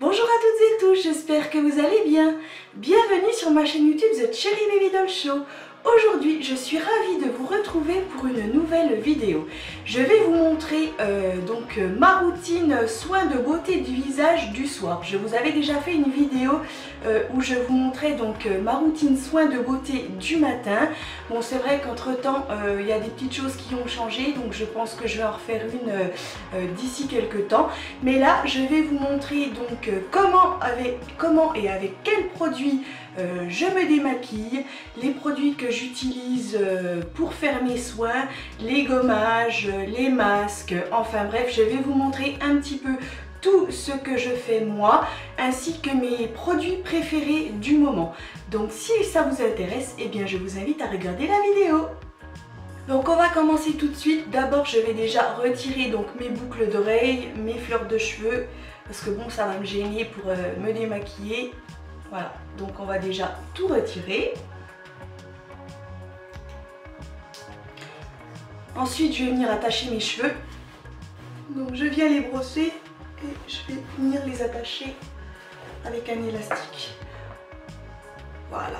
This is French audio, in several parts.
Bonjour à toutes et tous, j'espère que vous allez bien. Bienvenue sur ma chaîne YouTube The Cherry Baby Doll Show. Aujourd'hui, je suis ravie de vous retrouver pour une nouvelle vidéo. Je vais vous montrer ma routine soins de beauté du visage du soir. Je vous avais déjà fait une vidéo où je vous montrais ma routine soins de beauté du matin. Bon, c'est vrai qu'entre temps, il y a des petites choses qui ont changé, donc je pense que je vais en refaire une d'ici quelques temps. Mais là, je vais vous montrer comment et avec quels produits je me démaquille, les produits que j'utilise pour faire mes soins, les gommages, les masques, enfin bref, je vais vous montrer un petit peu tout ce que je fais moi, ainsi que mes produits préférés du moment. Donc si ça vous intéresse, eh bien je vous invite à regarder la vidéo. Donc on va commencer tout de suite. D'abord je vais déjà retirer mes boucles d'oreilles, mes fleurs de cheveux, parce que bon, ça va me gêner pour me démaquiller. Voilà, donc on va déjà tout retirer. Ensuite, je vais venir attacher mes cheveux. Donc je viens les brosser et je vais venir les attacher avec un élastique. Voilà.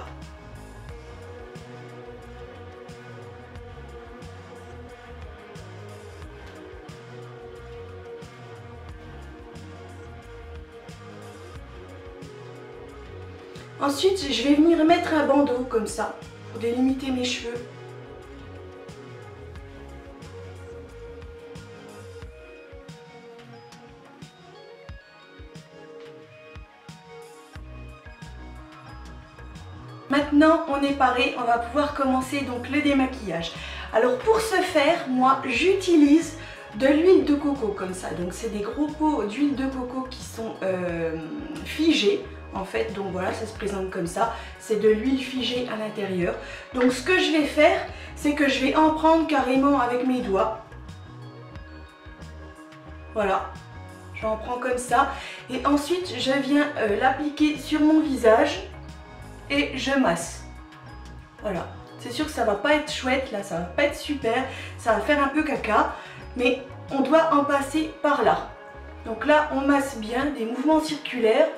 Ensuite, je vais venir mettre un bandeau comme ça pour délimiter mes cheveux. Maintenant, on est paré, on va pouvoir commencer le démaquillage. Alors pour ce faire, moi j'utilise de l'huile de coco comme ça. Donc c'est des gros pots d'huile de coco qui sont figés. En fait, donc voilà, ça se présente comme ça, c'est de l'huile figée à l'intérieur. Donc ce que je vais faire, c'est que je vais en prendre carrément avec mes doigts. Voilà, j'en prends comme ça. Et ensuite, je viens l'appliquer sur mon visage et je masse. Voilà, c'est sûr que ça va pas être chouette, là, ça va pas être super, ça va faire un peu caca, mais on doit en passer par là. Donc là, on masse bien, des mouvements circulaires.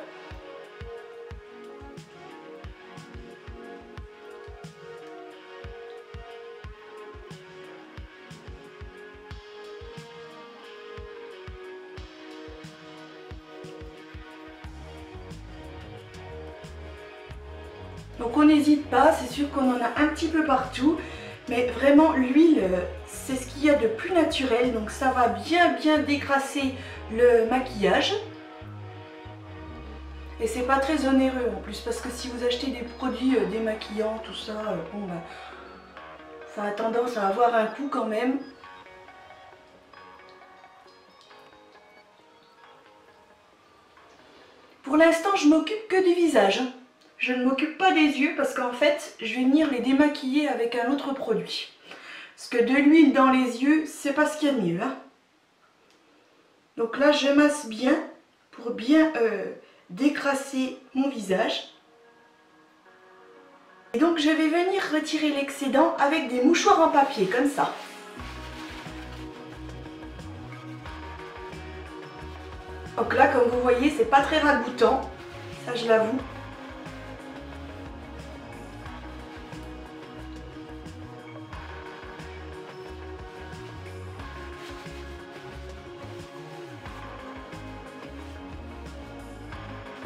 Donc on n'hésite pas, c'est sûr qu'on en a un petit peu partout, mais vraiment l'huile, c'est ce qu'il y a de plus naturel, donc ça va bien dégrasser le maquillage. Et c'est pas très onéreux en plus, parce que si vous achetez des produits démaquillants, tout ça, bon bah, ça a tendance à avoir un coût quand même. Pour l'instant, je m'occupe que du visage. Je ne m'occupe pas des yeux parce qu'en fait, je vais venir les démaquiller avec un autre produit. Parce que de l'huile dans les yeux, c'est pas ce qu'il y a de mieux. Hein. Donc là, je masse bien pour bien décrasser mon visage. Et donc, je vais venir retirer l'excédent avec des mouchoirs en papier, comme ça. Donc là, comme vous voyez, c'est pas très ragoûtant. Ça, je l'avoue.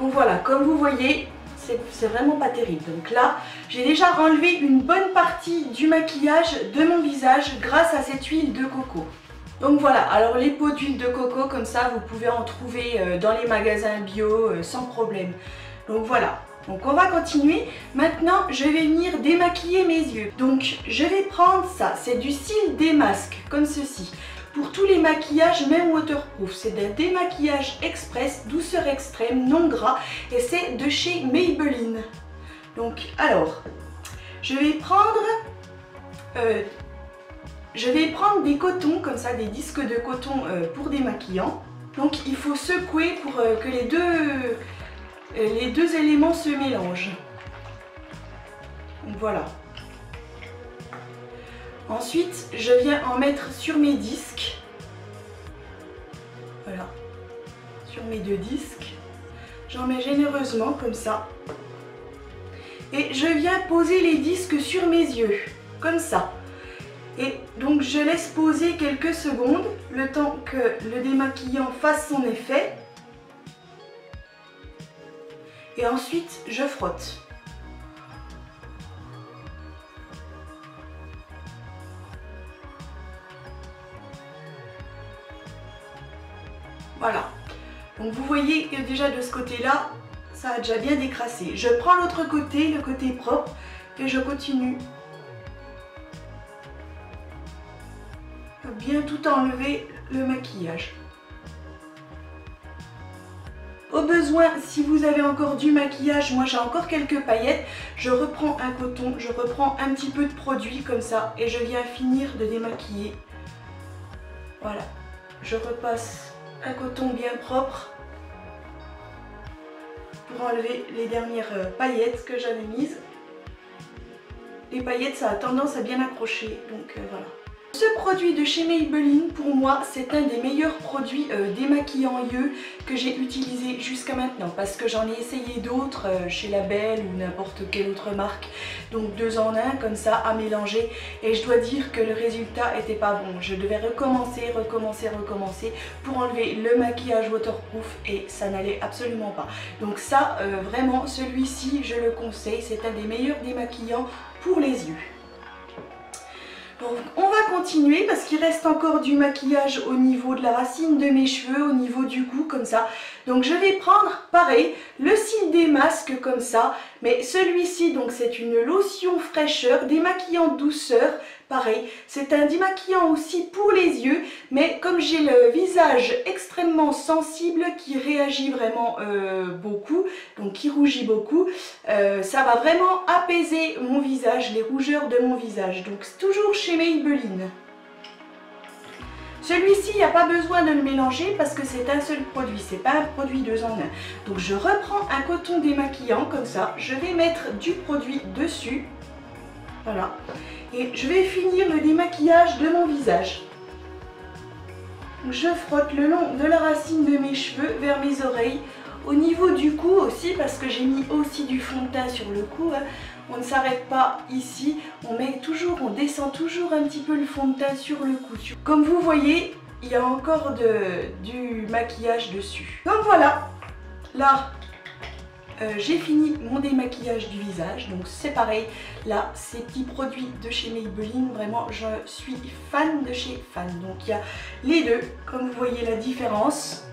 Donc voilà, comme vous voyez, c'est vraiment pas terrible. Donc là, j'ai déjà enlevé une bonne partie du maquillage de mon visage grâce à cette huile de coco. Donc voilà, alors les pots d'huile de coco comme ça, vous pouvez en trouver dans les magasins bio sans problème. Donc voilà, donc on va continuer. Maintenant, je vais venir démaquiller mes yeux. Donc je vais prendre ça, c'est du cils démasque, comme ceci. Pour tous les maquillages, même waterproof, c'est un démaquillage express, douceur extrême, non gras, et c'est de chez Maybelline. Donc, alors, je vais prendre des cotons, comme ça, des disques de coton pour démaquillant. Donc, il faut secouer pour que les deux éléments se mélangent. Donc, voilà. Ensuite, je viens en mettre sur mes disques. Voilà, sur mes deux disques. J'en mets généreusement comme ça. Et je viens poser les disques sur mes yeux, comme ça. Et donc je laisse poser quelques secondes, le temps que le démaquillant fasse son effet. Et ensuite je frotte. Voilà. Donc vous voyez que déjà de ce côté-là, ça a déjà bien décrassé. Je prends l'autre côté, le côté propre, et je continue. Bien tout enlever le maquillage. Au besoin, si vous avez encore du maquillage, moi j'ai encore quelques paillettes, je reprends un coton, je reprends un petit peu de produit comme ça et je viens finir de démaquiller. Voilà, je repasse un coton bien propre pour enlever les dernières paillettes que j'avais mises. Les paillettes, ça a tendance à bien accrocher, donc voilà. Ce produit de chez Maybelline, pour moi, c'est un des meilleurs produits démaquillants yeux que j'ai utilisé jusqu'à maintenant. Parce que j'en ai essayé d'autres chez Label ou n'importe quelle autre marque. Donc 2 en 1 comme ça à mélanger. Et je dois dire que le résultat était pas bon. Je devais recommencer pour enlever le maquillage waterproof et ça n'allait absolument pas. Donc ça, vraiment, celui-ci, je le conseille. C'est un des meilleurs démaquillants pour les yeux. Donc on va continuer parce qu'il reste encore du maquillage au niveau de la racine de mes cheveux, au niveau du cou comme ça. Donc je vais prendre pareil le cil des masques comme ça, mais celui-ci donc c'est une lotion fraîcheur, démaquillant douceur. Pareil, c'est un démaquillant aussi pour les yeux, mais comme j'ai le visage extrêmement sensible qui réagit vraiment beaucoup, donc qui rougit beaucoup, ça va vraiment apaiser mon visage, les rougeurs de mon visage. Donc c'est toujours chez Maybelline. Celui-ci, il n'y a pas besoin de le mélanger parce que c'est un seul produit, c'est pas un produit 2 en 1. Donc je reprends un coton démaquillant comme ça, je vais mettre du produit dessus, voilà. Et je vais finir le démaquillage de mon visage. Je frotte le long de la racine de mes cheveux vers mes oreilles. Au niveau du cou aussi, parce que j'ai mis aussi du fond de teint sur le cou. Hein. On ne s'arrête pas ici. On descend toujours un petit peu le fond de teint sur le cou. Comme vous voyez, il y a encore du maquillage dessus. Donc voilà, là. J'ai fini mon démaquillage du visage, donc c'est pareil, là ces petits produits de chez Maybelline, vraiment je suis fan de chez fan. Donc il y a les deux, comme vous voyez la différence,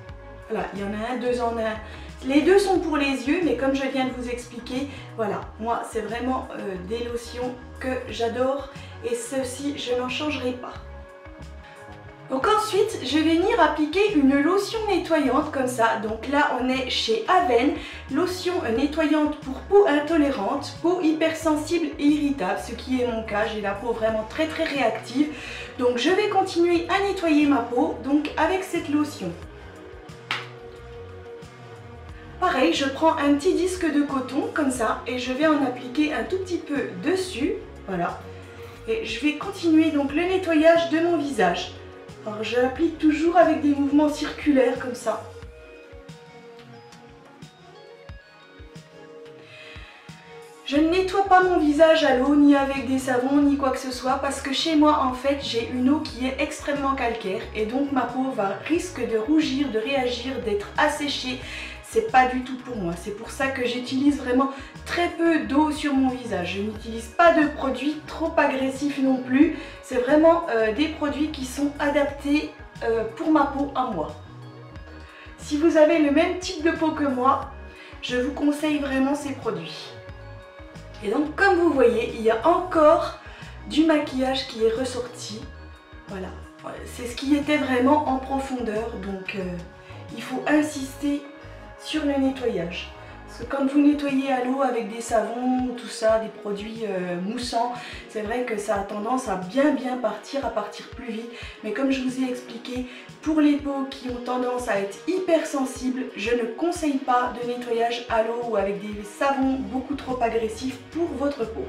voilà, il y en a un 2 en 1, les deux sont pour les yeux, mais comme je viens de vous expliquer, voilà, moi c'est vraiment des lotions que j'adore et ceci je n'en changerai pas. Donc ensuite, je vais venir appliquer une lotion nettoyante comme ça. Donc là, on est chez Avène, lotion nettoyante pour peau intolérante, peau hypersensible et irritable, ce qui est mon cas. J'ai la peau vraiment très réactive. Donc je vais continuer à nettoyer ma peau donc avec cette lotion. Pareil, je prends un petit disque de coton comme ça et je vais en appliquer un tout petit peu dessus. Voilà. Et je vais continuer donc le nettoyage de mon visage. Alors je l'applique toujours avec des mouvements circulaires comme ça. Je ne nettoie pas mon visage à l'eau, ni avec des savons, ni quoi que ce soit, parce que chez moi en fait j'ai une eau qui est extrêmement calcaire et donc ma peau risque de rougir, de réagir, d'être asséchée. C'est pas du tout pour moi, c'est pour ça que j'utilise vraiment très peu d'eau sur mon visage. Je n'utilise pas de produits trop agressifs non plus, c'est vraiment des produits qui sont adaptés pour ma peau à moi. Si vous avez le même type de peau que moi, je vous conseille vraiment ces produits. Et donc comme vous voyez, il y a encore du maquillage qui est ressorti, voilà. C'est ce qui était vraiment en profondeur, donc il faut insister sur le nettoyage. Parce que quand vous nettoyez à l'eau avec des savons, tout ça, des produits moussants, c'est vrai que ça a tendance à bien partir, à partir plus vite. Mais comme je vous ai expliqué, pour les peaux qui ont tendance à être hypersensibles, je ne conseille pas de nettoyage à l'eau ou avec des savons beaucoup trop agressifs pour votre peau.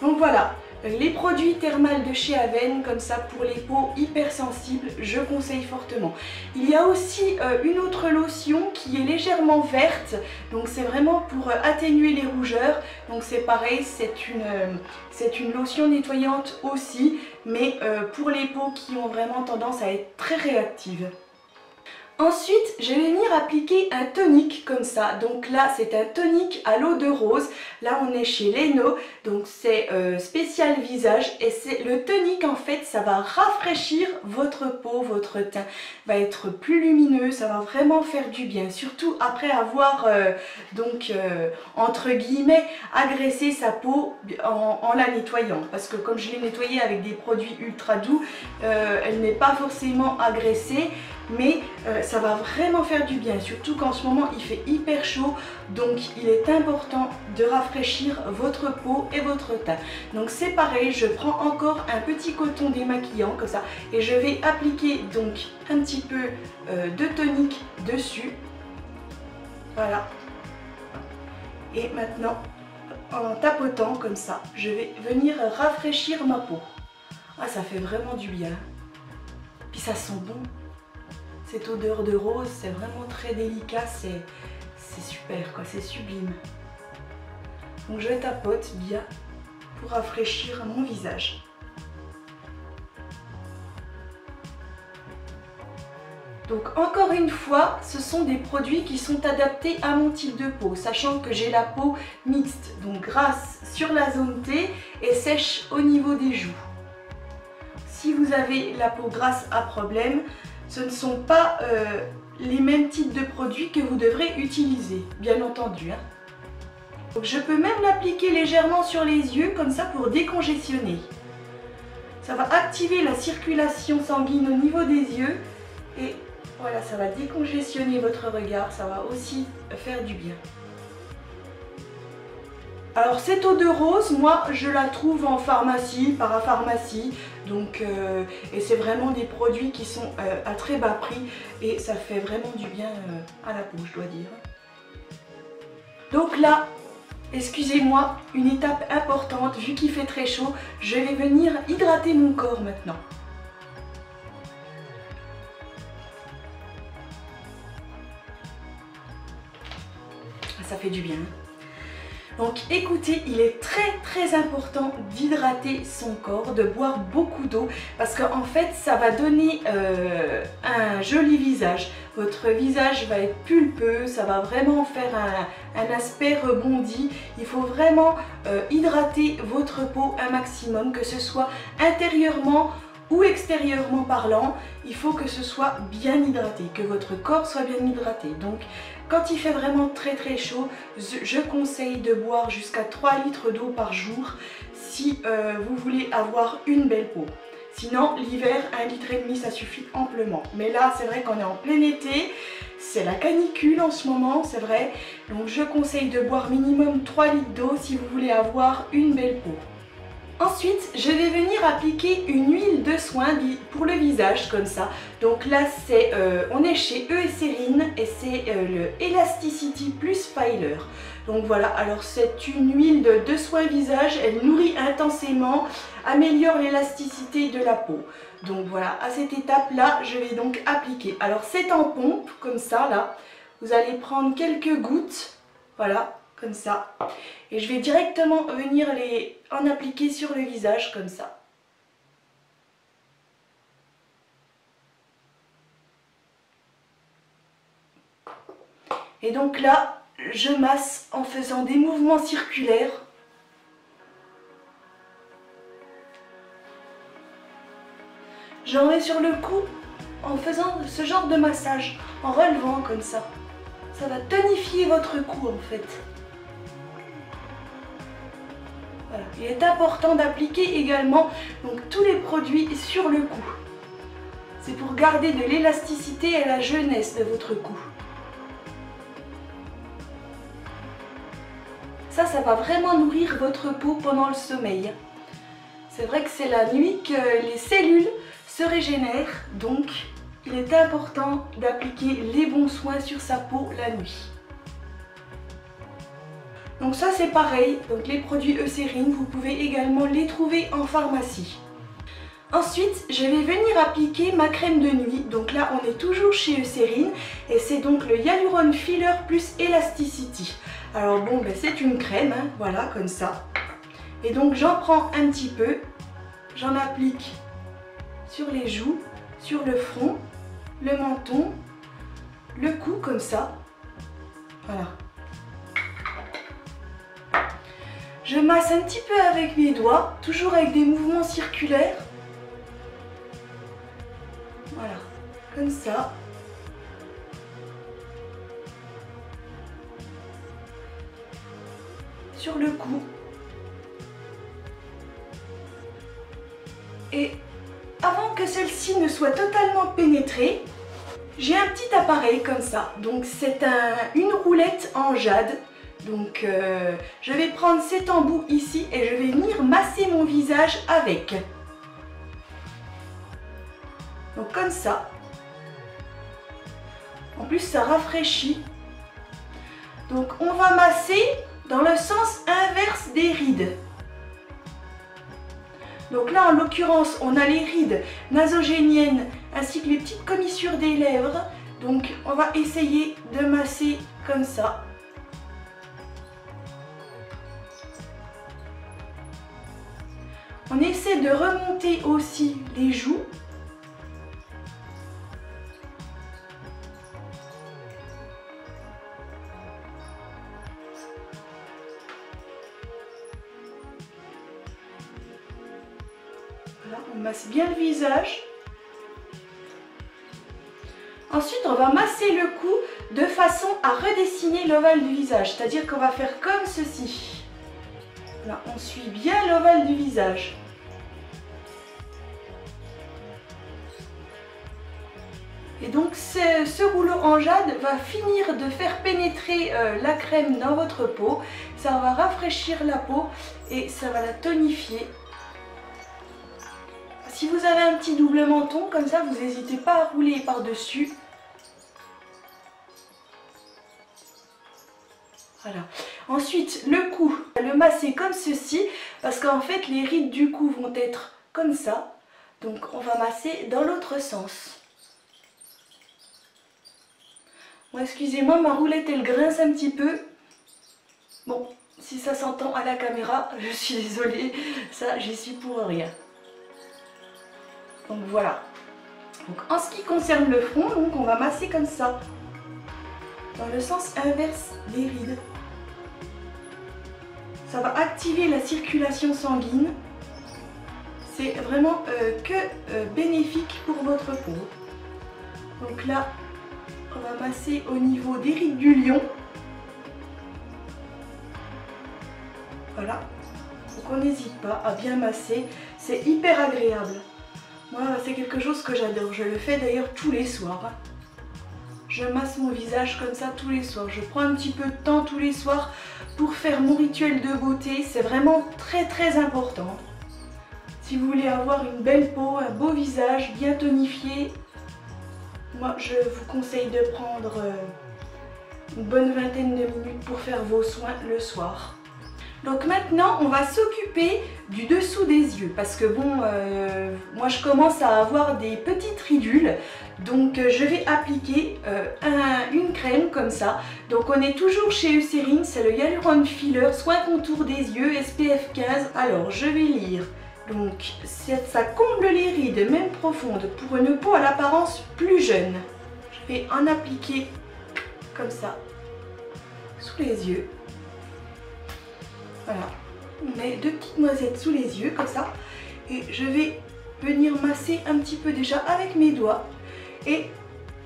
Donc voilà, les produits thermales de chez Aven, comme ça pour les peaux hypersensibles, je conseille fortement. Il y a aussi une autre lotion qui est légèrement verte, donc c'est vraiment pour atténuer les rougeurs. Donc c'est pareil, c'est une lotion nettoyante aussi, mais pour les peaux qui ont vraiment tendance à être très réactives. Ensuite, je vais venir appliquer un tonique comme ça. Donc là, c'est un tonique à l'eau de rose. Là, on est chez Leno, donc c'est spécial visage. Et c'est le tonique, en fait, ça va rafraîchir votre peau, votre teint va être plus lumineux. Ça va vraiment faire du bien, surtout après avoir entre guillemets agressé sa peau en la nettoyant. Parce que comme je l'ai nettoyée avec des produits ultra doux, elle n'est pas forcément agressée. Mais ça va vraiment faire du bien, surtout qu'en ce moment il fait hyper chaud, donc il est important de rafraîchir votre peau et votre teint. Donc c'est pareil, je prends encore un petit coton démaquillant comme ça et je vais appliquer donc un petit peu de tonique dessus. Voilà. Et maintenant, en tapotant comme ça, je vais venir rafraîchir ma peau. Ah, ça fait vraiment du bien. Puis ça sent bon. Cette odeur de rose, c'est vraiment très délicat, c'est super quoi, c'est sublime. Donc je tapote bien pour rafraîchir mon visage. Donc encore une fois, ce sont des produits qui sont adaptés à mon type de peau, sachant que j'ai la peau mixte, donc grasse sur la zone T et sèche au niveau des joues. Si vous avez la peau grasse à problème, ce ne sont pas les mêmes types de produits que vous devrez utiliser, bien entendu. Donc je peux même l'appliquer légèrement sur les yeux, comme ça pour décongestionner. Ça va activer la circulation sanguine au niveau des yeux et voilà, ça va décongestionner votre regard, ça va aussi faire du bien. Alors cette eau de rose, moi je la trouve en pharmacie, parapharmacie, donc et c'est vraiment des produits qui sont à très bas prix et ça fait vraiment du bien à la peau, je dois dire. Donc là, excusez-moi, une étape importante, vu qu'il fait très chaud, je vais venir hydrater mon corps maintenant. Ça fait du bien. Donc écoutez, il est très important d'hydrater son corps, de boire beaucoup d'eau parce qu'en fait ça va donner un joli visage. Votre visage va être pulpeux, ça va vraiment faire un aspect rebondi. Il faut vraiment hydrater votre peau un maximum, que ce soit intérieurement ou extérieurement parlant, il faut que ce soit bien hydraté, que votre corps soit bien hydraté. Donc quand il fait vraiment très chaud, je conseille de boire jusqu'à 3 litres d'eau par jour si vous voulez avoir une belle peau. Sinon l'hiver, 1,5 litre ça suffit amplement. Mais là c'est vrai qu'on est en plein été, c'est la canicule en ce moment, c'est vrai. Donc je conseille de boire minimum 3 litres d'eau si vous voulez avoir une belle peau. Ensuite, je vais venir appliquer une huile de soin pour le visage comme ça. Donc là, on est chez Eucérine et c'est le Elasticity Plus Filer. Donc voilà, alors c'est une huile de soin visage, elle nourrit intensément, améliore l'élasticité de la peau. Donc voilà, à cette étape-là, je vais donc appliquer. Alors c'est en pompe, comme ça là. Vous allez prendre quelques gouttes, voilà. Comme ça, et je vais directement venir en appliquer sur le visage comme ça. Et donc là, je masse en faisant des mouvements circulaires. J'en mets sur le cou en faisant ce genre de massage, en relevant comme ça. Ça va tonifier votre cou en fait. Voilà. Il est important d'appliquer également donc, tous les produits sur le cou. C'est pour garder de l'élasticité et la jeunesse de votre cou. Ça va vraiment nourrir votre peau pendant le sommeil. C'est vrai que c'est la nuit que les cellules se régénèrent, donc il est important d'appliquer les bons soins sur sa peau la nuit. Donc ça c'est pareil, donc les produits Eucérine, vous pouvez également les trouver en pharmacie. Ensuite, je vais venir appliquer ma crème de nuit. Donc là, on est toujours chez Eucérine et c'est donc le Hyaluron Filler plus Elasticity. Alors bon, ben, c'est une crème, hein, voilà, comme ça. Et donc j'en prends un petit peu, j'en applique sur les joues, sur le front, le menton, le cou, comme ça. Voilà. Je masse un petit peu avec mes doigts, toujours avec des mouvements circulaires. Voilà, comme ça. Sur le cou. Et avant que celle-ci ne soit totalement pénétrée, j'ai un petit appareil comme ça. Donc c'est une roulette en jade. Donc je vais prendre cet embout ici et je vais venir masser mon visage avec. Donc comme ça. En plus ça rafraîchit. Donc on va masser dans le sens inverse des rides. Donc là en l'occurrence on a les rides nasogéniennes ainsi que les petites commissures des lèvres. Donc on va essayer de masser comme ça. On essaie de remonter aussi les joues. Voilà, on masse bien le visage. Ensuite, on va masser le cou de façon à redessiner l'ovale du visage. C'est-à-dire qu'on va faire comme ceci. Là, on suit bien l'ovale du visage. Et donc ce rouleau en jade va finir de faire pénétrer la crème dans votre peau. Ça va rafraîchir la peau et ça va la tonifier. Si vous avez un petit double menton, comme ça, vous n'hésitez pas à rouler par-dessus. Voilà. Ensuite, le cou, le masser comme ceci, parce qu'en fait, les rides du cou vont être comme ça. Donc, on va masser dans l'autre sens. Bon, excusez-moi, ma roulette, elle grince un petit peu. Bon, si ça s'entend à la caméra, je suis désolée, ça, j'y suis pour rien. Donc, voilà. Donc, en ce qui concerne le front, donc, on va masser comme ça, dans le sens inverse des rides. Ça va activer la circulation sanguine. C'est vraiment bénéfique pour votre peau. Donc là, on va masser au niveau des rides du lion. Voilà. Donc on n'hésite pas à bien masser. C'est hyper agréable. Moi, c'est quelque chose que j'adore. Je le fais d'ailleurs tous les soirs. Je masse mon visage comme ça tous les soirs. Je prends un petit peu de temps tous les soirs pour faire mon rituel de beauté. C'est vraiment très important. Si vous voulez avoir une belle peau, un beau visage bien tonifié, moi je vous conseille de prendre une bonne vingtaine de minutes pour faire vos soins le soir. Donc maintenant on va s'occuper du dessous des yeux parce que bon, moi je commence à avoir des petites ridules. Donc je vais appliquer une crème comme ça. Donc on est toujours chez Eucérine, c'est le Hyaluron Filler, soin contour des yeux, SPF 15. Alors je vais lire. Donc ça comble les rides, même profondes, pour une peau à l'apparence plus jeune. Je vais en appliquer comme ça, sous les yeux. Voilà, on met deux petites noisettes sous les yeux, comme ça. Et je vais venir masser un petit peu déjà avec mes doigts. Et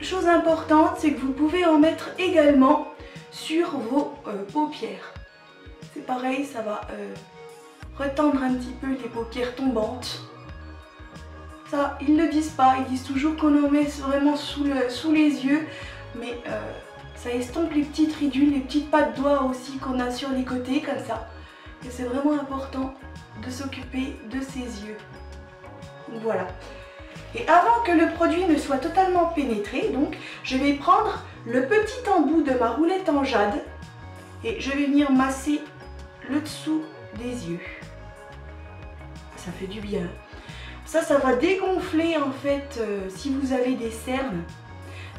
chose importante, c'est que vous pouvez en mettre également sur vos paupières. C'est pareil, ça va retendre un petit peu les paupières tombantes. Ça, ils ne le disent pas, ils disent toujours qu'on en met vraiment sous les yeux. Mais ça estompe les petites ridules, les petites pattes doigts aussi qu'on a sur les côtés, comme ça. Et c'est vraiment important de s'occuper de ses yeux. Donc voilà. Et avant que le produit ne soit totalement pénétré, donc, je vais prendre le petit embout de ma roulette en jade et je vais venir masser le dessous des yeux. Ça fait du bien. Ça va dégonfler en fait si vous avez des cernes.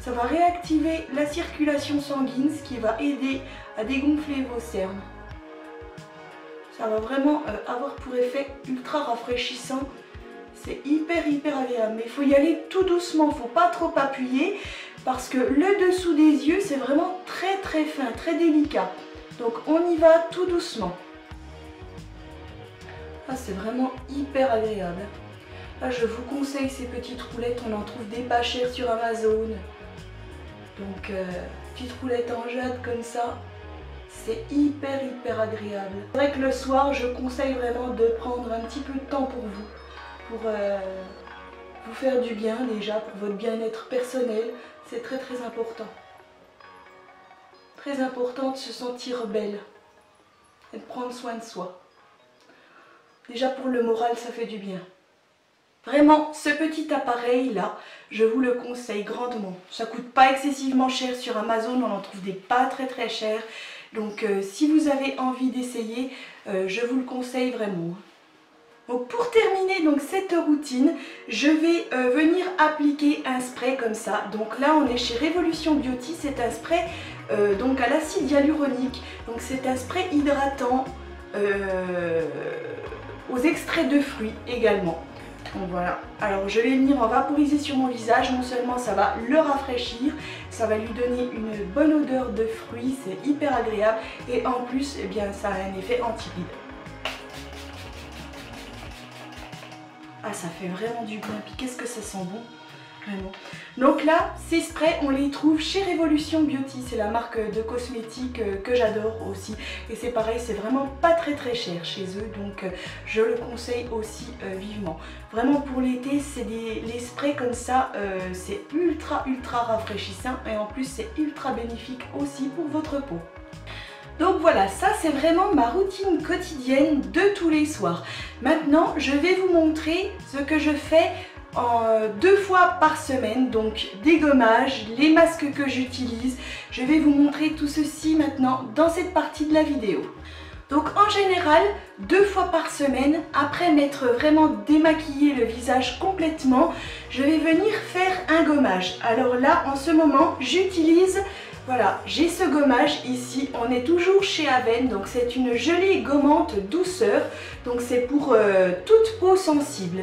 Ça va réactiver la circulation sanguine, ce qui va aider à dégonfler vos cernes. Ça va vraiment avoir pour effet ultra rafraîchissant. C'est hyper agréable. Mais il faut y aller tout doucement, il ne faut pas trop appuyer parce que le dessous des yeux c'est vraiment très fin, très délicat. Donc on y va tout doucement. Ah, c'est vraiment hyper agréable. Là, je vous conseille ces petites roulettes, on en trouve des pas chères sur Amazon. Donc, petites roulettes en jade comme ça, c'est hyper agréable. C'est vrai que le soir, je conseille vraiment de prendre un petit peu de temps pour vous faire du bien déjà, pour votre bien-être personnel. C'est très important. Très important de se sentir belle et de prendre soin de soi. Déjà pour le moral, ça fait du bien. Vraiment, ce petit appareil là, je vous le conseille grandement. Ça coûte pas excessivement cher sur Amazon, on en trouve des pas très chers. Donc si vous avez envie d'essayer, je vous le conseille vraiment. Donc pour terminer donc cette routine, je vais venir appliquer un spray comme ça. Donc là on est chez Révolution Beauty, c'est un spray donc à l'acide hyaluronique. Donc c'est un spray hydratant aux extraits de fruits également. Donc voilà, alors je vais venir en vaporiser sur mon visage, non seulement ça va le rafraîchir, ça va lui donner une bonne odeur de fruits, c'est hyper agréable et en plus eh bien, ça a un effet anti-rides. Ah, ça fait vraiment du bien, puis qu'est-ce que ça sent bon, vraiment. Donc là, ces sprays, on les trouve chez Révolution Beauty, c'est la marque de cosmétiques que j'adore aussi. Et c'est pareil, c'est vraiment pas très cher chez eux, donc je le conseille aussi vivement. Vraiment pour l'été, c'est les sprays comme ça, c'est ultra rafraîchissant et en plus c'est ultra bénéfique aussi pour votre peau. Donc voilà, ça c'est vraiment ma routine quotidienne de tous les soirs. Maintenant, je vais vous montrer ce que je fais 2 fois par semaine, donc dégommage, les masques que j'utilise. Je vais vous montrer tout ceci maintenant dans cette partie de la vidéo. Donc en général, 2 fois par semaine, après m'être vraiment démaquillé le visage complètement, je vais venir faire un gommage. Alors là, en ce moment, j'utilise... Voilà, j'ai ce gommage ici, on est toujours chez Aven, donc c'est une gelée gommante douceur, donc c'est pour toute peau sensible.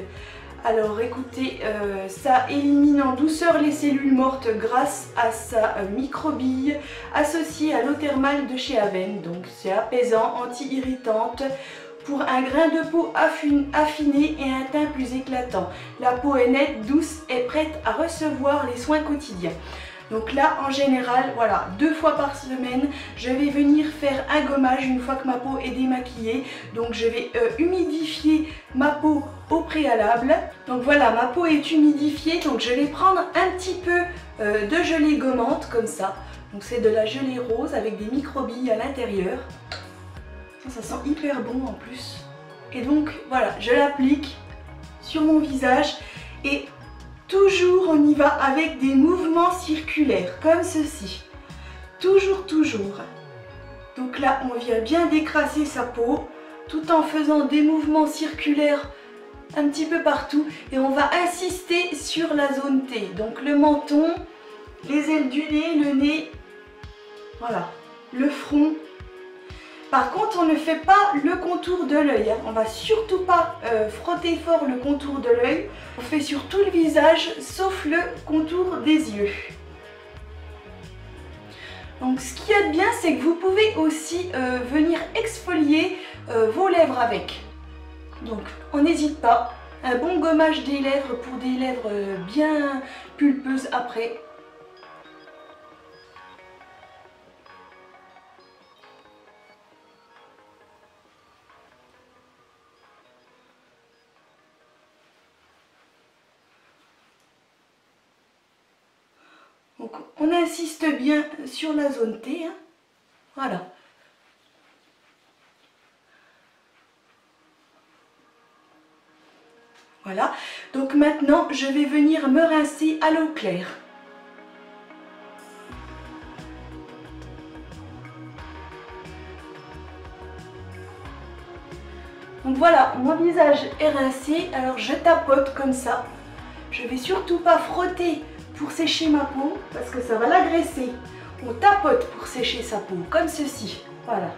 Alors écoutez, ça élimine en douceur les cellules mortes grâce à sa microbille associée à l'eau thermale de chez Aven, donc c'est apaisant, anti-irritante, pour un grain de peau affiné et un teint plus éclatant. La peau est nette, douce et prête à recevoir les soins quotidiens. Donc là, en général, voilà, 2 fois par semaine, je vais venir faire un gommage une fois que ma peau est démaquillée. Donc je vais humidifier ma peau au préalable. Donc voilà, ma peau est humidifiée, donc je vais prendre un petit peu de gelée gommante comme ça. Donc c'est de la gelée rose avec des microbilles à l'intérieur. Ça sent hyper bon en plus. Et donc voilà, je l'applique sur mon visage et... toujours on y va avec des mouvements circulaires, comme ceci. Toujours. Donc là, on vient bien décrasser sa peau, tout en faisant des mouvements circulaires un petit peu partout. Et on va insister sur la zone T. Donc le menton, les ailes du nez, le nez, voilà, le front. Par contre, on ne fait pas le contour de l'œil. On ne va surtout pas frotter fort le contour de l'œil. On fait sur tout le visage, sauf le contour des yeux. Donc, ce qu'il y a de bien, c'est que vous pouvez aussi venir exfolier vos lèvres avec. Donc, on n'hésite pas. Un bon gommage des lèvres pour des lèvres bien pulpeuses après. Donc on insiste bien sur la zone T, hein. Voilà. Voilà, donc maintenant je vais venir me rincer à l'eau claire. voilà, mon visage est rincé, alors je tapote comme ça. Je vais surtout pas frotter pour sécher ma peau parce que ça va l'agresser. On tapote pour sécher sa peau, comme ceci, voilà.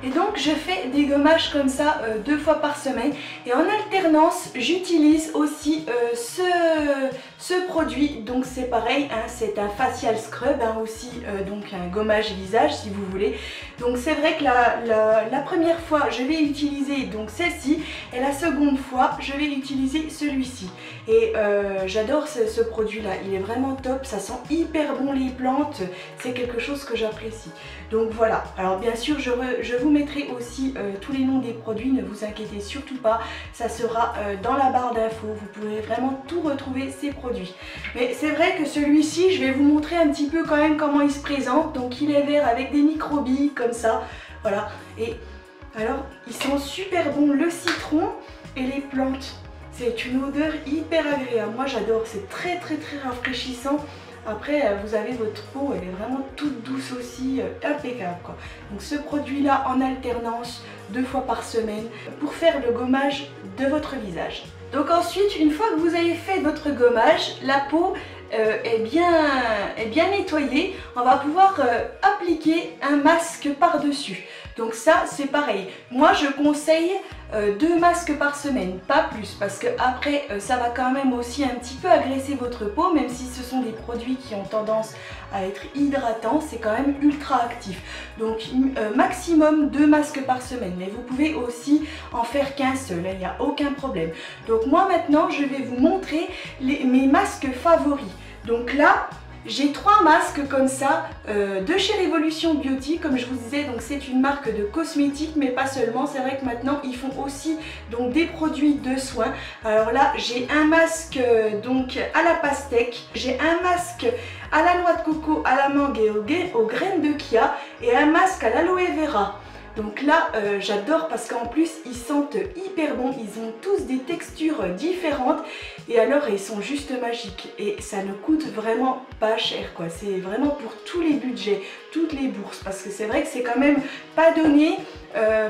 Et donc je fais des gommages comme ça 2 fois par semaine et en alternance j'utilise aussi ce produit, donc c'est pareil, hein, c'est un facial scrub, hein, aussi donc un gommage visage si vous voulez. Donc c'est vrai que la première fois je vais utiliser donc celle-ci et la seconde fois je vais utiliser celui-ci. Et j'adore ce produit là, il est vraiment top, ça sent hyper bon les plantes, c'est quelque chose que j'apprécie. Donc voilà, alors bien sûr je vous mettrai aussi tous les noms des produits, ne vous inquiétez surtout pas, ça sera dans la barre d'infos, vous pourrez vraiment tout retrouver ces produits. Mais c'est vrai que celui-ci, je vais vous montrer un petit peu quand même comment il se présente. Donc il est vert avec des microbilles comme ça, voilà. Et alors, ils sont super bons, le citron et les plantes. C'est une odeur hyper agréable, moi j'adore, c'est très rafraîchissant. Après, vous avez votre peau, elle est vraiment toute douce aussi, impeccable quoi. Donc ce produit-là en alternance 2 fois par semaine pour faire le gommage de votre visage. Donc ensuite, une fois que vous avez fait votre gommage, la peau est bien nettoyée, on va pouvoir appliquer un masque par-dessus. Donc ça, c'est pareil. Moi, je conseille 2 masques par semaine, pas plus, parce que après, ça va quand même aussi un petit peu agresser votre peau, même si ce sont des produits qui ont tendance à être hydratants, c'est quand même ultra actif. Donc maximum 2 masques par semaine, mais vous pouvez aussi en faire qu'un seul, il n'y a aucun problème. Donc moi maintenant, je vais vous montrer mes masques favoris. Donc là, j'ai 3 masques comme ça de chez Revolution Beauty, comme je vous disais, donc c'est une marque de cosmétiques mais pas seulement, c'est vrai que maintenant ils font aussi donc des produits de soins. Alors là j'ai un masque donc à la pastèque, j'ai un masque à la noix de coco, à la mangue et aux graines de chia et un masque à l'aloe vera. Donc là j'adore parce qu'en plus ils sentent hyper bon, ils ont tous des textures différentes et alors ils sont juste magiques et ça ne coûte vraiment pas cher quoi, c'est vraiment pour tous les budgets, toutes les bourses, parce que c'est vrai que c'est quand même pas donné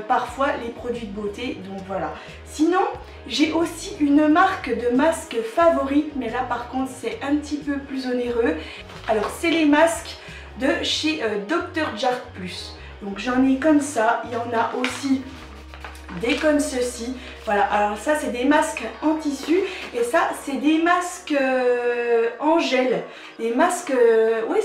parfois les produits de beauté, donc voilà. Sinon j'ai aussi une marque de masques favorite, mais là par contre c'est un petit peu plus onéreux. Alors c'est les masques de chez Dr. Jart+. Donc j'en ai comme ça, il y en a aussi des comme ceci. Voilà, alors ça c'est des masques en tissu et ça c'est des masques en gel. Des masques, oui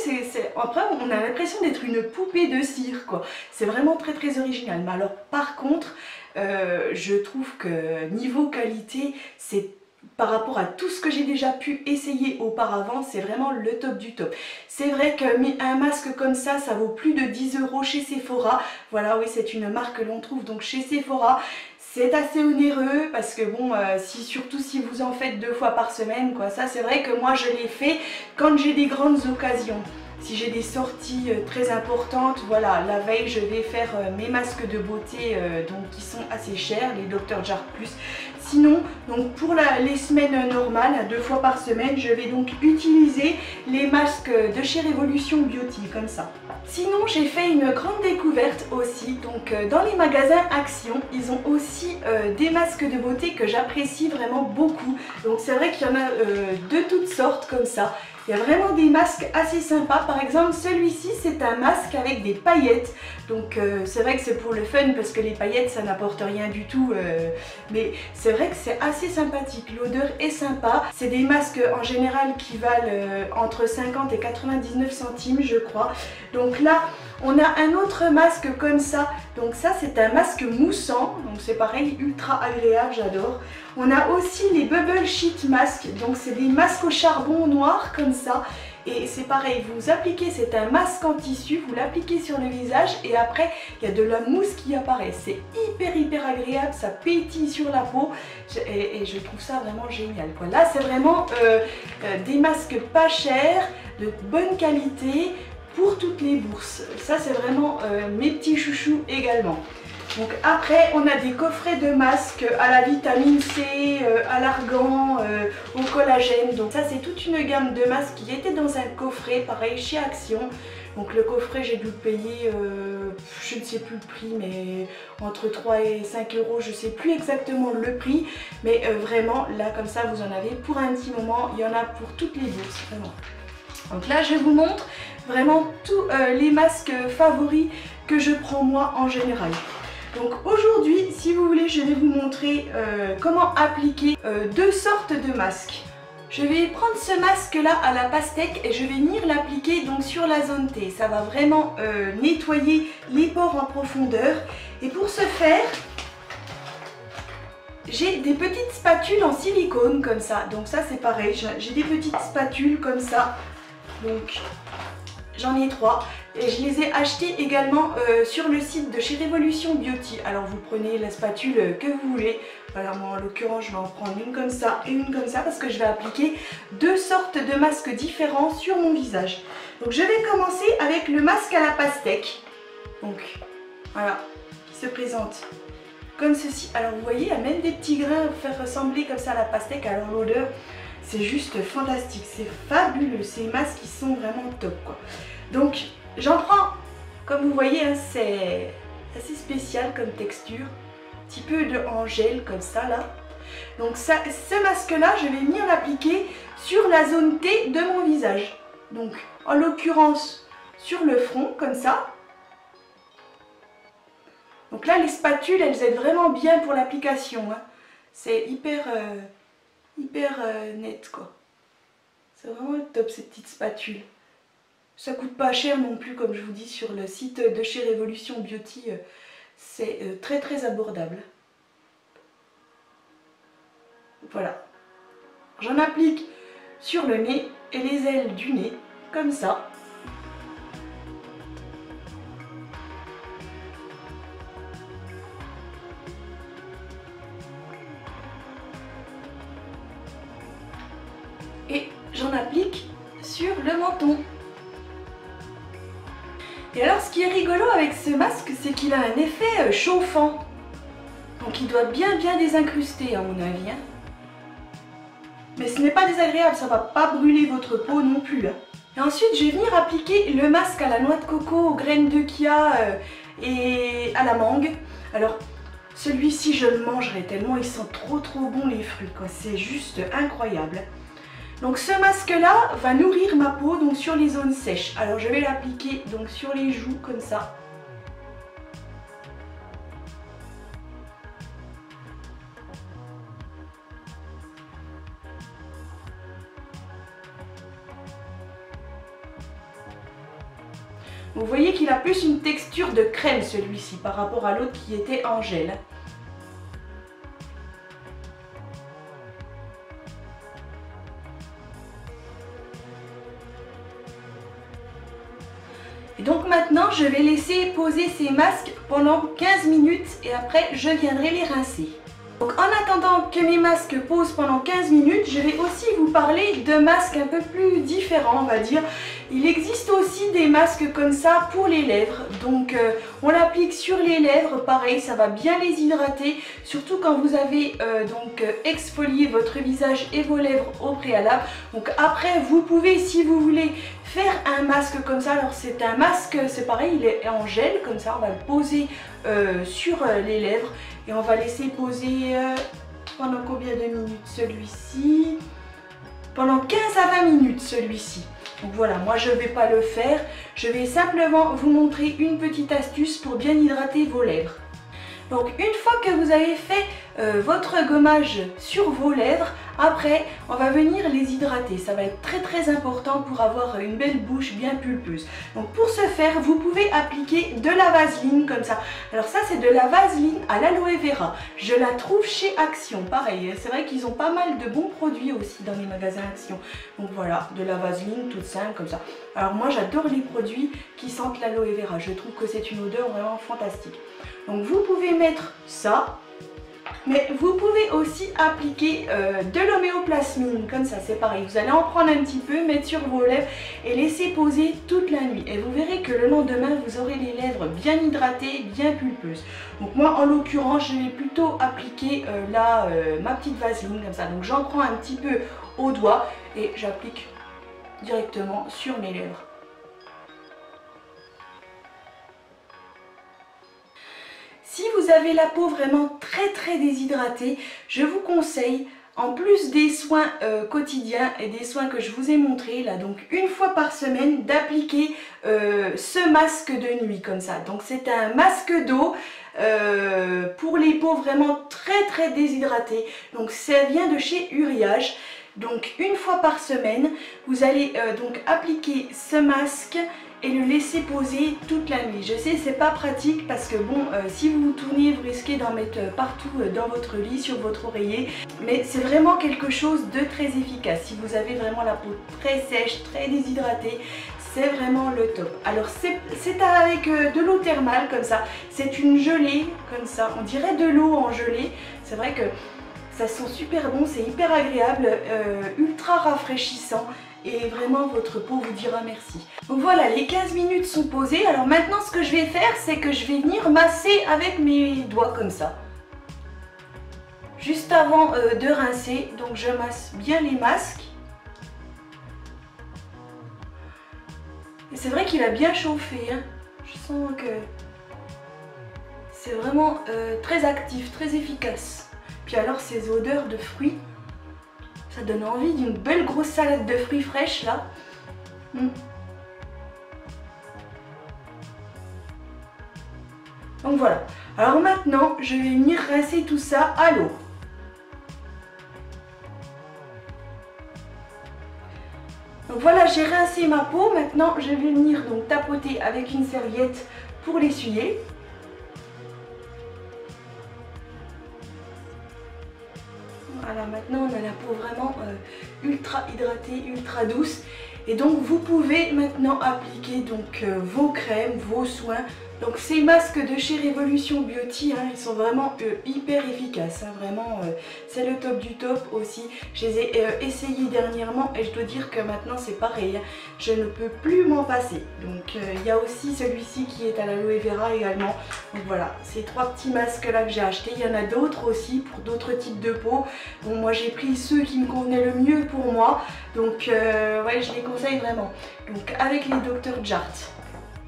après on a l'impression d'être une poupée de cire quoi. C'est vraiment très original. Mais alors par contre, je trouve que niveau qualité, c'est par rapport à tout ce que j'ai déjà pu essayer auparavant, c'est vraiment le top du top. C'est vrai qu'un masque comme ça vaut plus de 10 € chez Sephora. Voilà, oui, c'est une marque que l'on trouve donc chez Sephora. C'est assez onéreux parce que bon, surtout si vous en faites 2 fois par semaine, quoi. Ça, c'est vrai que moi, je l'ai fait quand j'ai des grandes occasions. Si j'ai des sorties très importantes, voilà, la veille je vais faire mes masques de beauté donc qui sont assez chers, les Dr. Jart+. Sinon, donc pour les semaines normales, 2 fois par semaine, je vais donc utiliser les masques de chez Revolution Beauty, comme ça. Sinon, j'ai fait une grande découverte aussi, donc dans les magasins Action, ils ont aussi des masques de beauté que j'apprécie vraiment beaucoup. Donc c'est vrai qu'il y en a de toutes sortes comme ça. Il y a vraiment des masques assez sympas. Par exemple, celui-ci, c'est un masque avec des paillettes. Donc c'est vrai que c'est pour le fun parce que les paillettes, ça n'apporte rien du tout. Mais c'est vrai que c'est assez sympathique. L'odeur est sympa. C'est des masques en général qui valent entre 50 et 99 centimes, je crois. Donc là, on a un autre masque comme ça. Donc ça, c'est un masque moussant. Donc c'est pareil, ultra agréable, j'adore. On a aussi les Bubble Sheet Masks. Donc c'est des masques au charbon noir comme ça. Et c'est pareil, vous appliquez, c'est un masque en tissu, vous l'appliquez sur le visage et après il y a de la mousse qui apparaît. C'est hyper agréable, ça pétille sur la peau et je trouve ça vraiment génial quoi. Là c'est vraiment des masques pas chers, de bonne qualité pour toutes les bourses. Ça c'est vraiment mes petits chouchous également. Donc après, on a des coffrets de masques à la vitamine C, à l'argan, au collagène. Donc ça, c'est toute une gamme de masques qui était dans un coffret, pareil, chez Action. Donc le coffret, j'ai dû le payer, je ne sais plus le prix, mais entre 3 et 5 euros, je ne sais plus exactement le prix. Mais vraiment, là, comme ça, vous en avez pour un petit moment. Il y en a pour toutes les bourses, vraiment. Donc là, je vous montre vraiment tous les masques favoris que je prends moi en général. Donc aujourd'hui, si vous voulez, je vais vous montrer comment appliquer deux sortes de masques. Je vais prendre ce masque là à la pastèque et je vais venir l'appliquer donc sur la zone T. Ça va vraiment nettoyer les pores en profondeur. Et pour ce faire, j'ai des petites spatules en silicone comme ça. Donc ça c'est pareil, j'ai des petites spatules comme ça. Donc j'en ai 3 et je les ai achetées également sur le site de chez Révolution Beauty. Alors vous prenez la spatule que vous voulez. Alors moi en l'occurrence je vais en prendre une comme ça et une comme ça parce que je vais appliquer deux sortes de masques différents sur mon visage. Donc je vais commencer avec le masque à la pastèque. Donc voilà, qui se présente comme ceci. Alors vous voyez, il y a même des petits grains pour faire ressembler comme ça à la pastèque. Alors l'odeur, c'est juste fantastique, c'est fabuleux. Ces masques qui sont vraiment top quoi. Donc j'en prends, comme vous voyez, hein, c'est assez spécial comme texture. Un petit peu en gel comme ça là. Donc ça, ce masque là, je vais venir l'appliquer sur la zone T de mon visage. Donc en l'occurrence sur le front comme ça. Donc là les spatules elles aident vraiment bien pour l'application. Hein. C'est hyper net quoi. C'est vraiment top ces petites spatules. Ça coûte pas cher non plus comme je vous dis sur le site de chez Révolution Beauty. C'est très très abordable. Voilà. J'en applique sur le nez et les ailes du nez, comme ça. Et j'en applique sur le menton. Et alors ce qui est rigolo avec ce masque, c'est qu'il a un effet chauffant. Donc il doit bien désincruster à mon avis. Hein. Mais ce n'est pas désagréable, ça ne va pas brûler votre peau non plus. Hein. Et ensuite je vais venir appliquer le masque à la noix de coco, aux graines de chia et à la mangue. Alors celui-ci je le mangerai tellement ils sont trop bons les fruits. C'est juste incroyable. Donc ce masque là va nourrir ma peau donc sur les zones sèches. Alors je vais l'appliquer donc sur les joues comme ça. Vous voyez qu'il a plus une texture de crème celui-ci par rapport à l'autre qui était en gel. Et donc maintenant je vais laisser poser ces masques pendant 15 minutes et après je viendrai les rincer. Donc en attendant que mes masques posent pendant 15 minutes, je vais aussi vous parler de masques un peu plus différents on va dire. Il existe aussi des masques comme ça pour les lèvres. Donc on l'applique sur les lèvres, pareil ça va bien les hydrater. Surtout quand vous avez exfolié votre visage et vos lèvres au préalable. Donc après vous pouvez si vous voulez faire un masque comme ça. Alors c'est un masque, c'est pareil, il est en gel comme ça. On va le poser sur les lèvres. Et on va laisser poser pendant combien de minutes celui-ci? Pendant 15 à 20 minutes celui-ci. Donc voilà, moi je ne vais pas le faire. Je vais simplement vous montrer une petite astuce pour bien hydrater vos lèvres. Donc une fois que vous avez fait votre gommage sur vos lèvres, après on va venir les hydrater. Ça va être très important pour avoir une belle bouche bien pulpeuse. Donc pour ce faire, vous pouvez appliquer de la vaseline comme ça. Alors ça c'est de la vaseline à l'aloe vera. Je la trouve chez Action, pareil. C'est vrai qu'ils ont pas mal de bons produits aussi dans les magasins Action. Donc voilà, de la vaseline toute simple comme ça. Alors moi j'adore les produits qui sentent l'aloe vera. Je trouve que c'est une odeur vraiment fantastique. Donc vous pouvez mettre ça Mais vous pouvez aussi appliquer de l'homéoplasmine, comme ça, c'est pareil. Vous allez en prendre un petit peu, mettre sur vos lèvres et laisser poser toute la nuit. Et vous verrez que le lendemain, vous aurez les lèvres bien hydratées, bien pulpeuses. Donc moi, en l'occurrence, je vais plutôt appliquer ma petite vaseline, comme ça. Donc j'en prends un petit peu au doigt et j'applique directement sur mes lèvres. Si vous avez la peau vraiment très déshydratée, je vous conseille, en plus des soins quotidiens et des soins que je vous ai montrés, là donc une fois par semaine, d'appliquer ce masque de nuit comme ça. Donc c'est un masque d'eau pour les peaux vraiment très déshydratées. Donc ça vient de chez Uriage. Donc une fois par semaine, vous allez donc appliquer ce masque et le laisser poser toute la nuit. Je sais, c'est pas pratique parce que bon, si vous vous tournez, vous risquez d'en mettre partout dans votre lit, sur votre oreiller. Mais c'est vraiment quelque chose de très efficace. Si vous avez vraiment la peau très sèche, très déshydratée, c'est vraiment le top. Alors c'est avec de l'eau thermale comme ça. C'est une gelée comme ça. On dirait de l'eau en gelée. C'est vrai que ça sent super bon, c'est hyper agréable, ultra rafraîchissant. Et vraiment votre peau vous dira merci. Donc voilà, les 15 minutes sont posées. Alors maintenant ce que je vais faire, c'est que je vais venir masser avec mes doigts comme ça. Juste avant de rincer, donc je masse bien les masques. Et c'est vrai qu'il a bien chauffé, hein. Je sens que c'est vraiment très actif, très efficace. Puis alors ces odeurs de fruits, ça donne envie d'une belle grosse salade de fruits fraîches là. Donc voilà. Alors maintenant, je vais venir rincer tout ça à l'eau. Donc voilà, j'ai rincé ma peau. Maintenant, je vais venir donc tapoter avec une serviette pour l'essuyer. Voilà, maintenant on a la peau vraiment ultra hydratée, ultra douce. Et donc vous pouvez maintenant appliquer donc vos crèmes, vos soins. Donc ces masques de chez Revolution Beauty, hein, ils sont vraiment hyper efficaces. Hein, vraiment, c'est le top du top aussi. Je les ai essayés dernièrement et je dois dire que maintenant c'est pareil. Hein, je ne peux plus m'en passer. Donc il y a aussi celui-ci qui est à l'aloe vera également. Donc voilà, ces trois petits masques là que j'ai achetés. Il y en a d'autres aussi pour d'autres types de peau. Bon, moi j'ai pris ceux qui me convenaient le mieux pour moi. Donc ouais, je les conseille vraiment. Donc avec les Dr Jart.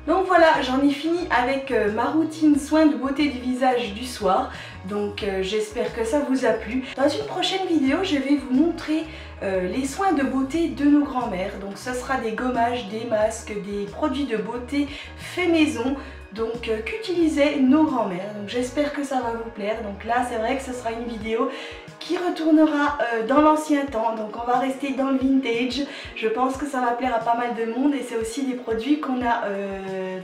Donc voilà, j'en ai fini avec ma routine soins de beauté du visage du soir. Donc j'espère que ça vous a plu. Dans une prochaine vidéo, je vais vous montrer les soins de beauté de nos grands-mères. Donc ce sera des gommages, des masques, des produits de beauté faits maison. Donc qu'utilisaient nos grands-mères. Donc j'espère que ça va vous plaire. Donc là c'est vrai que ce sera une vidéo qui retournera dans l'ancien temps. Donc on va rester dans le vintage. Je pense que ça va plaire à pas mal de monde. Et c'est aussi des produits qu'on a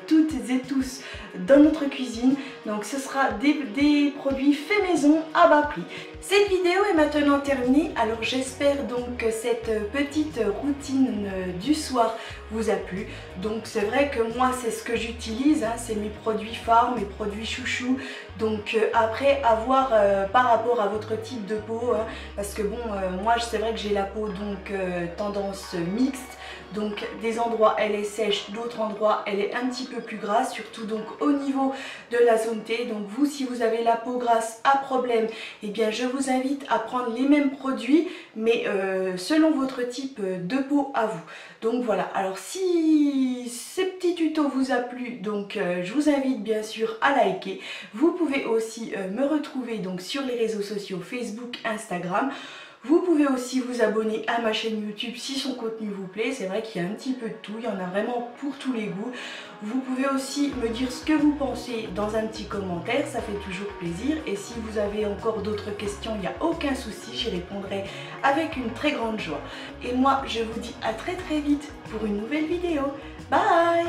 toutes et tous dans notre cuisine. Donc ce sera des produits faits maison à bas prix. Cette vidéo est maintenant terminée. Alors j'espère donc que cette petite routine du soir vous a plu. Donc c'est vrai que moi c'est ce que j'utilise, hein, c'est mes produits phares, mes produits chouchous. Donc après à voir par rapport à votre type de peau, hein, parce que bon moi c'est vrai que j'ai la peau donc tendance mixte. Donc des endroits elle est sèche, d'autres endroits elle est un petit peu plus grasse, surtout donc au niveau de la zone T. Donc vous, si vous avez la peau grasse à problème, eh bien je vous invite à prendre les mêmes produits mais selon votre type de peau à vous. Donc voilà, alors si ce petit tuto vous a plu, donc je vous invite bien sûr à liker. Vous pouvez aussi me retrouver donc sur les réseaux sociaux Facebook, Instagram. Vous pouvez aussi vous abonner à ma chaîne YouTube si son contenu vous plaît. C'est vrai qu'il y a un petit peu de tout, il y en a vraiment pour tous les goûts. Vous pouvez aussi me dire ce que vous pensez dans un petit commentaire, ça fait toujours plaisir. Et si vous avez encore d'autres questions, il n'y a aucun souci, j'y répondrai avec une très grande joie. Et moi, je vous dis à très vite pour une nouvelle vidéo. Bye!